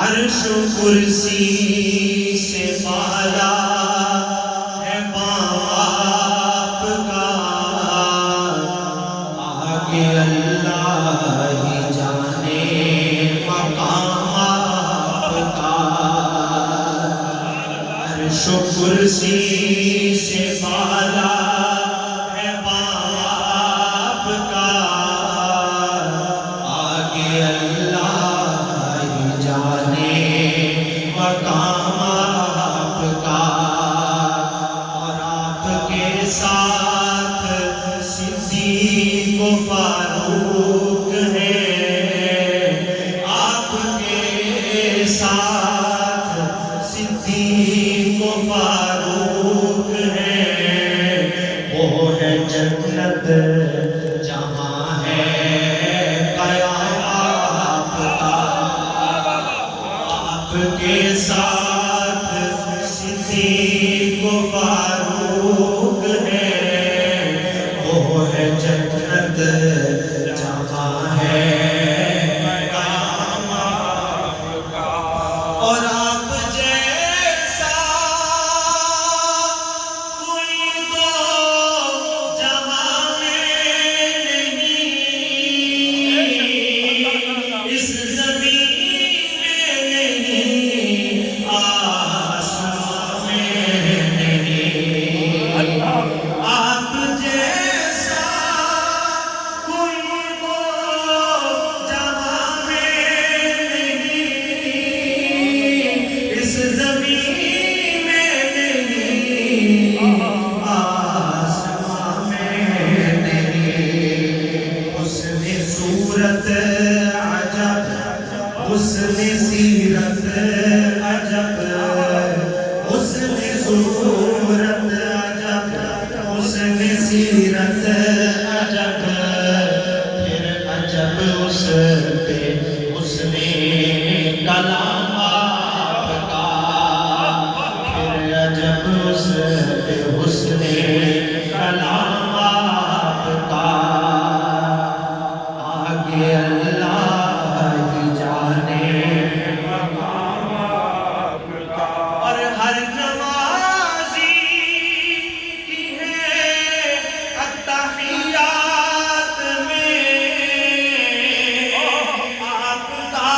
عرش و کرسی سے بالا ہے باپ کا، آگے اللہ ہی جانے مقام آپ کا۔ عرش و کرسی سے بالا ہے باپ کا، آگے اللہ ہی جانے مقام آپ کا۔ اور آپ کے ساتھ صدیق و فاروق ہیں، آپ کے ساتھ صدیق و فاروق ہیں۔ وہ ہے جنت جہاں ہے قیام آپ کا، آپ کے ساتھ صدیق و فاروق ہیں۔ وہ ہے جنت جہاں ہے قیام آپ کا۔ اور آپ جیسا کوئی تو جہاں میں نہیں، اس زمین میں نہیں، آسمان میں نہیں۔ آپ جیسا کوئی تو جہاں میں نہیں، اس زمین میں نہیں، آسمان میں نہیں۔ حسن صورت عجب، حسن سیرت عجب، حسن صورت عجب، حسن سیرت عجب، پھر عجب اس پہ حسن کلام آپ کا، پھر عجب اس پہ حسن کلام آپ کا۔ آگے اللہ ہی جانے مقام آپ کا۔ اور ہر نمازی کی ہے التحیات میں آپ کا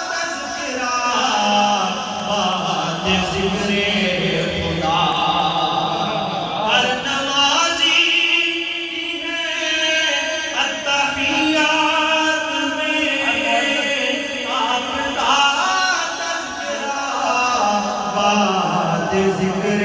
تذکرہ، بات ذکر خدا۔ ہر نمازی کی ہے التحیات میں آپ کا تذکرہ، بات ذکر